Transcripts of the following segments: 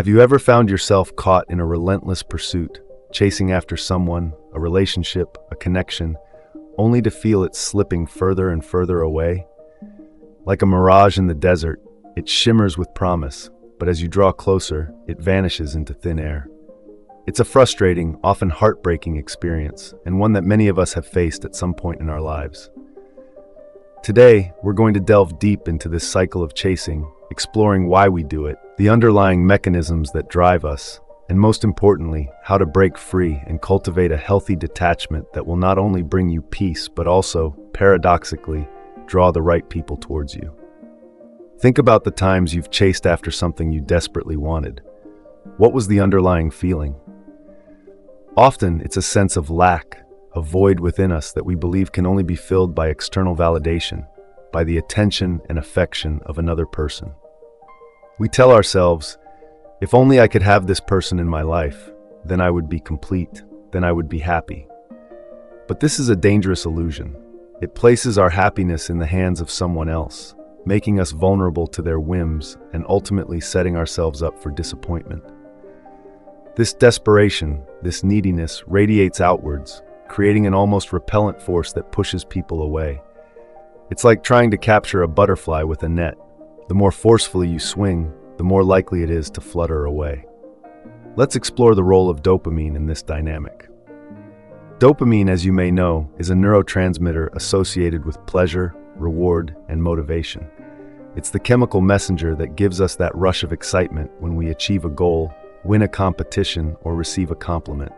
Have you ever found yourself caught in a relentless pursuit, chasing after someone, a relationship, a connection, only to feel it slipping further and further away? Like a mirage in the desert, it shimmers with promise, but as you draw closer, it vanishes into thin air. It's a frustrating, often heartbreaking experience, and one that many of us have faced at some point in our lives. Today, we're going to delve deep into this cycle of chasing, exploring why we do it, the underlying mechanisms that drive us, and most importantly, how to break free and cultivate a healthy detachment that will not only bring you peace, but also, paradoxically, draw the right people towards you. Think about the times you've chased after something you desperately wanted. What was the underlying feeling? Often, it's a sense of lack, a void within us that we believe can only be filled by external validation, by the attention and affection of another person. We tell ourselves, if only I could have this person in my life, then I would be complete, then I would be happy. But this is a dangerous illusion. It places our happiness in the hands of someone else, making us vulnerable to their whims and ultimately setting ourselves up for disappointment. This desperation, this neediness radiates outwards, creating an almost repellent force that pushes people away. It's like trying to capture a butterfly with a net. The more forcefully you swing, the more likely it is to flutter away. Let's explore the role of dopamine in this dynamic. Dopamine, as you may know, is a neurotransmitter associated with pleasure, reward, and motivation. It's the chemical messenger that gives us that rush of excitement when we achieve a goal, win a competition, or receive a compliment.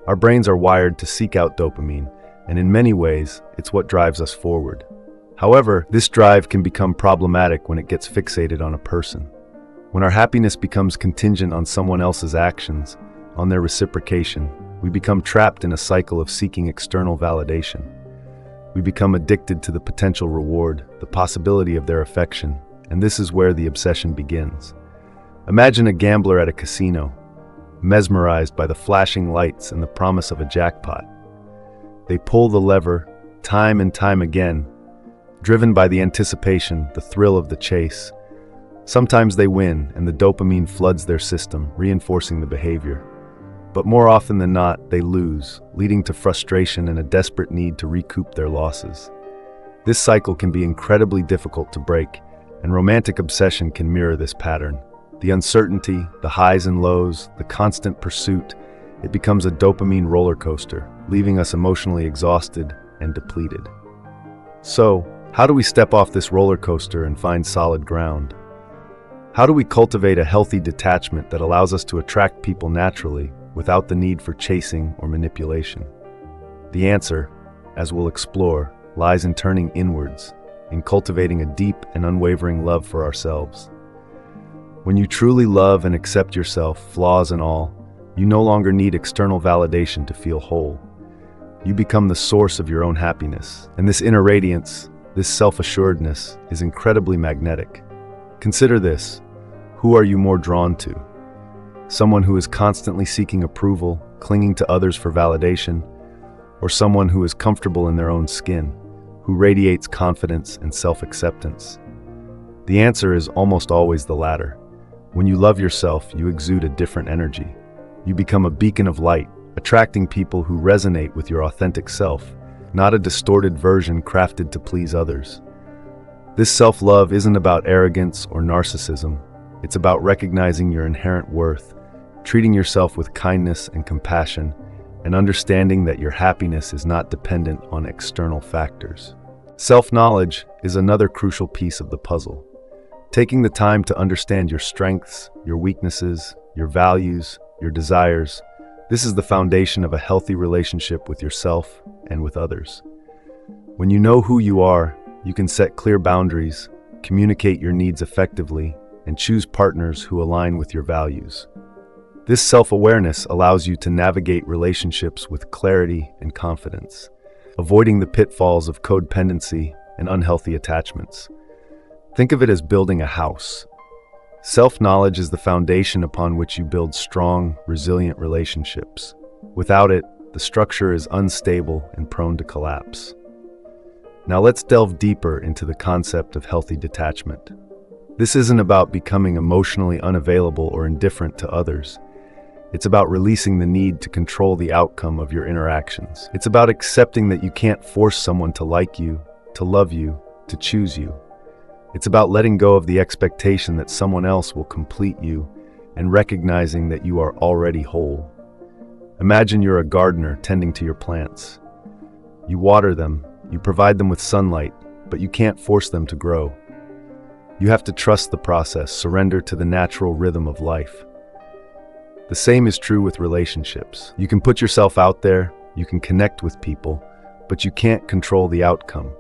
Our brains are wired to seek out dopamine, and in many ways, it's what drives us forward. However, this drive can become problematic when it gets fixated on a person. When our happiness becomes contingent on someone else's actions, on their reciprocation, we become trapped in a cycle of seeking external validation. We become addicted to the potential reward, the possibility of their affection, and this is where the obsession begins. Imagine a gambler at a casino, mesmerized by the flashing lights and the promise of a jackpot. They pull the lever, time and time again, driven by the anticipation, the thrill of the chase. Sometimes they win, and the dopamine floods their system, reinforcing the behavior. But more often than not, they lose, leading to frustration and a desperate need to recoup their losses. This cycle can be incredibly difficult to break, and romantic obsession can mirror this pattern. The uncertainty, the highs and lows, the constant pursuit, it becomes a dopamine roller coaster, leaving us emotionally exhausted and depleted. So, how do we step off this roller coaster and find solid ground? How do we cultivate a healthy detachment that allows us to attract people naturally without the need for chasing or manipulation? The answer, as we'll explore, lies in turning inwards, in cultivating a deep and unwavering love for ourselves. When you truly love and accept yourself, flaws and all, you no longer need external validation to feel whole. You become the source of your own happiness, and this inner radiance, this self-assuredness, is incredibly magnetic. Consider this. Who are you more drawn to? Someone who is constantly seeking approval, clinging to others for validation, or someone who is comfortable in their own skin, who radiates confidence and self-acceptance? The answer is almost always the latter. When you love yourself, you exude a different energy. You become a beacon of light, attracting people who resonate with your authentic self, not a distorted version crafted to please others. This self-love isn't about arrogance or narcissism. It's about recognizing your inherent worth, treating yourself with kindness and compassion, and understanding that your happiness is not dependent on external factors. Self-knowledge is another crucial piece of the puzzle. Taking the time to understand your strengths, your weaknesses, your values, your desires, this is the foundation of a healthy relationship with yourself and with others. When you know who you are, you can set clear boundaries, communicate your needs effectively, and choose partners who align with your values. This self-awareness allows you to navigate relationships with clarity and confidence, avoiding the pitfalls of codependency and unhealthy attachments. Think of it as building a house. Self-knowledge is the foundation upon which you build strong, resilient relationships. Without it, the structure is unstable and prone to collapse. Now let's delve deeper into the concept of healthy detachment. This isn't about becoming emotionally unavailable or indifferent to others. It's about releasing the need to control the outcome of your interactions. It's about accepting that you can't force someone to like you, to love you, to choose you. It's about letting go of the expectation that someone else will complete you and recognizing that you are already whole. Imagine you're a gardener tending to your plants. You water them, you provide them with sunlight, but you can't force them to grow. You have to trust the process, surrender to the natural rhythm of life. The same is true with relationships. You can put yourself out there, you can connect with people, but you can't control the outcome.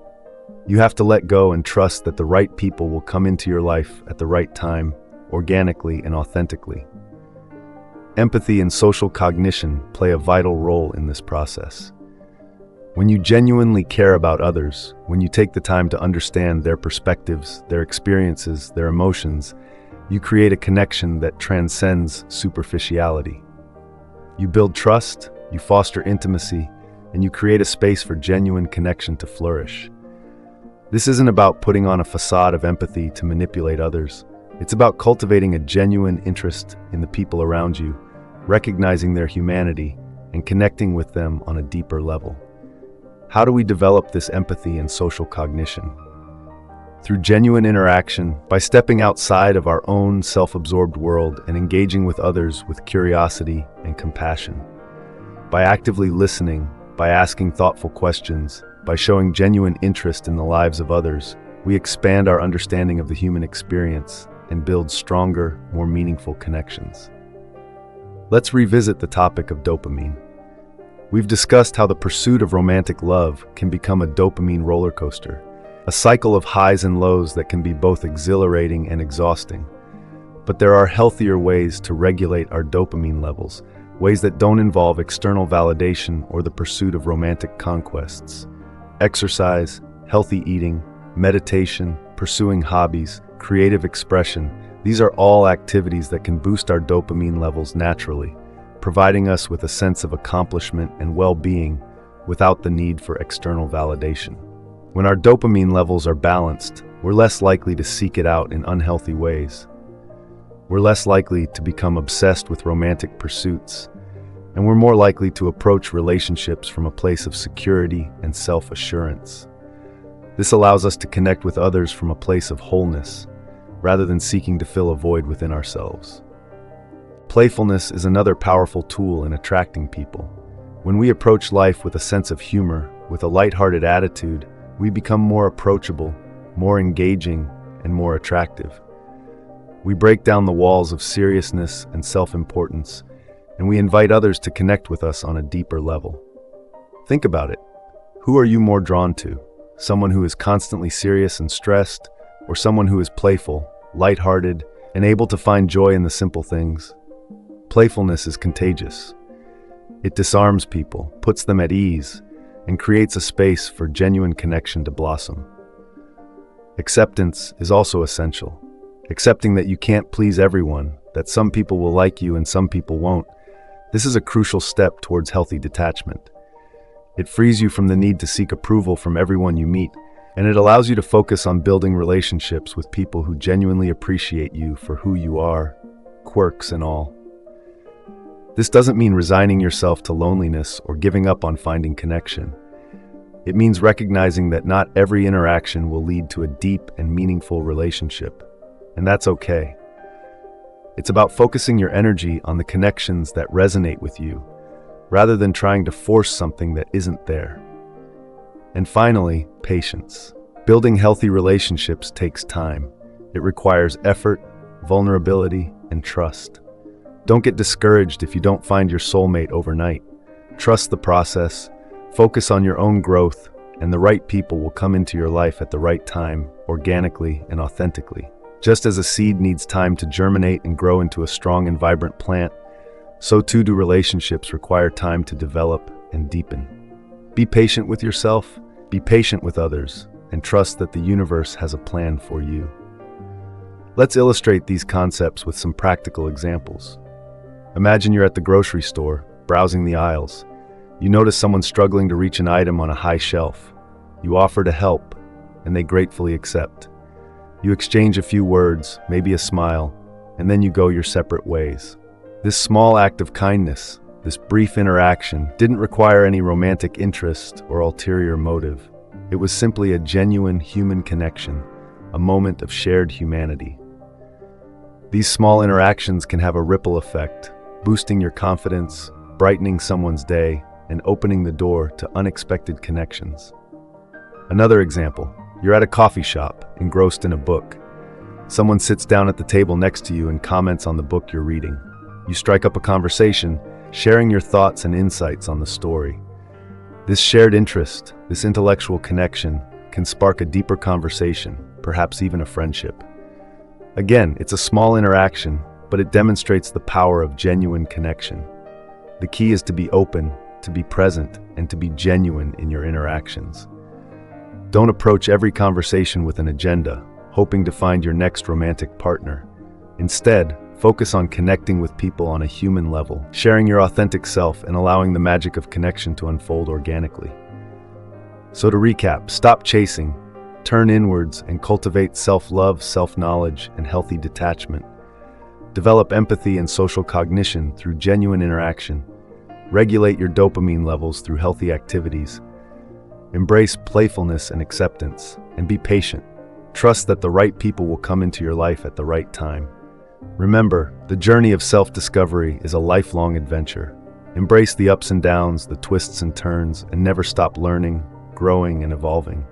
You have to let go and trust that the right people will come into your life at the right time, organically and authentically. Empathy and social cognition play a vital role in this process. When you genuinely care about others, when you take the time to understand their perspectives, their experiences, their emotions, you create a connection that transcends superficiality. You build trust, you foster intimacy, and you create a space for genuine connection to flourish. This isn't about putting on a facade of empathy to manipulate others. It's about cultivating a genuine interest in the people around you, recognizing their humanity, and connecting with them on a deeper level. How do we develop this empathy and social cognition? Through genuine interaction, by stepping outside of our own self-absorbed world and engaging with others with curiosity and compassion. By actively listening, by asking thoughtful questions, by showing genuine interest in the lives of others, we expand our understanding of the human experience and build stronger, more meaningful connections. Let's revisit the topic of dopamine. We've discussed how the pursuit of romantic love can become a dopamine roller coaster, a cycle of highs and lows that can be both exhilarating and exhausting. But there are healthier ways to regulate our dopamine levels, ways that don't involve external validation or the pursuit of romantic conquests. Exercise, healthy eating, meditation, pursuing hobbies, creative expression, these are all activities that can boost our dopamine levels naturally, providing us with a sense of accomplishment and well-being without the need for external validation. When our dopamine levels are balanced, we're less likely to seek it out in unhealthy ways. We're less likely to become obsessed with romantic pursuits, and we're more likely to approach relationships from a place of security and self-assurance. This allows us to connect with others from a place of wholeness, rather than seeking to fill a void within ourselves. Playfulness is another powerful tool in attracting people. When we approach life with a sense of humor, with a lighthearted attitude, we become more approachable, more engaging, and more attractive. We break down the walls of seriousness and self-importance, and we invite others to connect with us on a deeper level. Think about it. Who are you more drawn to? Someone who is constantly serious and stressed, or someone who is playful, lighthearted, and able to find joy in the simple things? Playfulness is contagious. It disarms people, puts them at ease, and creates a space for genuine connection to blossom. Acceptance is also essential. Accepting that you can't please everyone, that some people will like you and some people won't. This is a crucial step towards healthy detachment. It frees you from the need to seek approval from everyone you meet, and it allows you to focus on building relationships with people who genuinely appreciate you for who you are, quirks and all. This doesn't mean resigning yourself to loneliness or giving up on finding connection. It means recognizing that not every interaction will lead to a deep and meaningful relationship, and that's okay. It's about focusing your energy on the connections that resonate with you, rather than trying to force something that isn't there. And finally, patience. Building healthy relationships takes time. It requires effort, vulnerability, and trust. Don't get discouraged if you don't find your soulmate overnight. Trust the process, focus on your own growth, and the right people will come into your life at the right time, organically and authentically. Just as a seed needs time to germinate and grow into a strong and vibrant plant, so too do relationships require time to develop and deepen. Be patient with yourself, be patient with others, and trust that the universe has a plan for you. Let's illustrate these concepts with some practical examples. Imagine you're at the grocery store, browsing the aisles. You notice someone struggling to reach an item on a high shelf. You offer to help, and they gratefully accept. You exchange a few words, maybe a smile, and then you go your separate ways. This small act of kindness, this brief interaction, didn't require any romantic interest or ulterior motive. It was simply a genuine human connection, a moment of shared humanity. These small interactions can have a ripple effect, boosting your confidence, brightening someone's day, and opening the door to unexpected connections. Another example, you're at a coffee shop, engrossed in a book. Someone sits down at the table next to you and comments on the book you're reading. You strike up a conversation, sharing your thoughts and insights on the story. This shared interest, this intellectual connection, can spark a deeper conversation, perhaps even a friendship. Again, it's a small interaction, but it demonstrates the power of genuine connection. The key is to be open, to be present, and to be genuine in your interactions. Don't approach every conversation with an agenda, hoping to find your next romantic partner. Instead, focus on connecting with people on a human level, sharing your authentic self and allowing the magic of connection to unfold organically. So to recap, stop chasing, turn inwards, and cultivate self-love, self-knowledge, and healthy detachment. Develop empathy and social cognition through genuine interaction. Regulate your dopamine levels through healthy activities. Embrace playfulness and acceptance, and be patient. Trust that the right people will come into your life at the right time. Remember, the journey of self-discovery is a lifelong adventure. Embrace the ups and downs, the twists and turns, and never stop learning, growing, and evolving.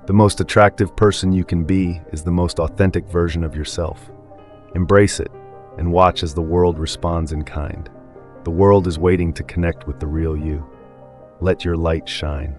The most attractive person you can be is the most authentic version of yourself. Embrace it, and watch as the world responds in kind. The world is waiting to connect with the real you. Let your light shine.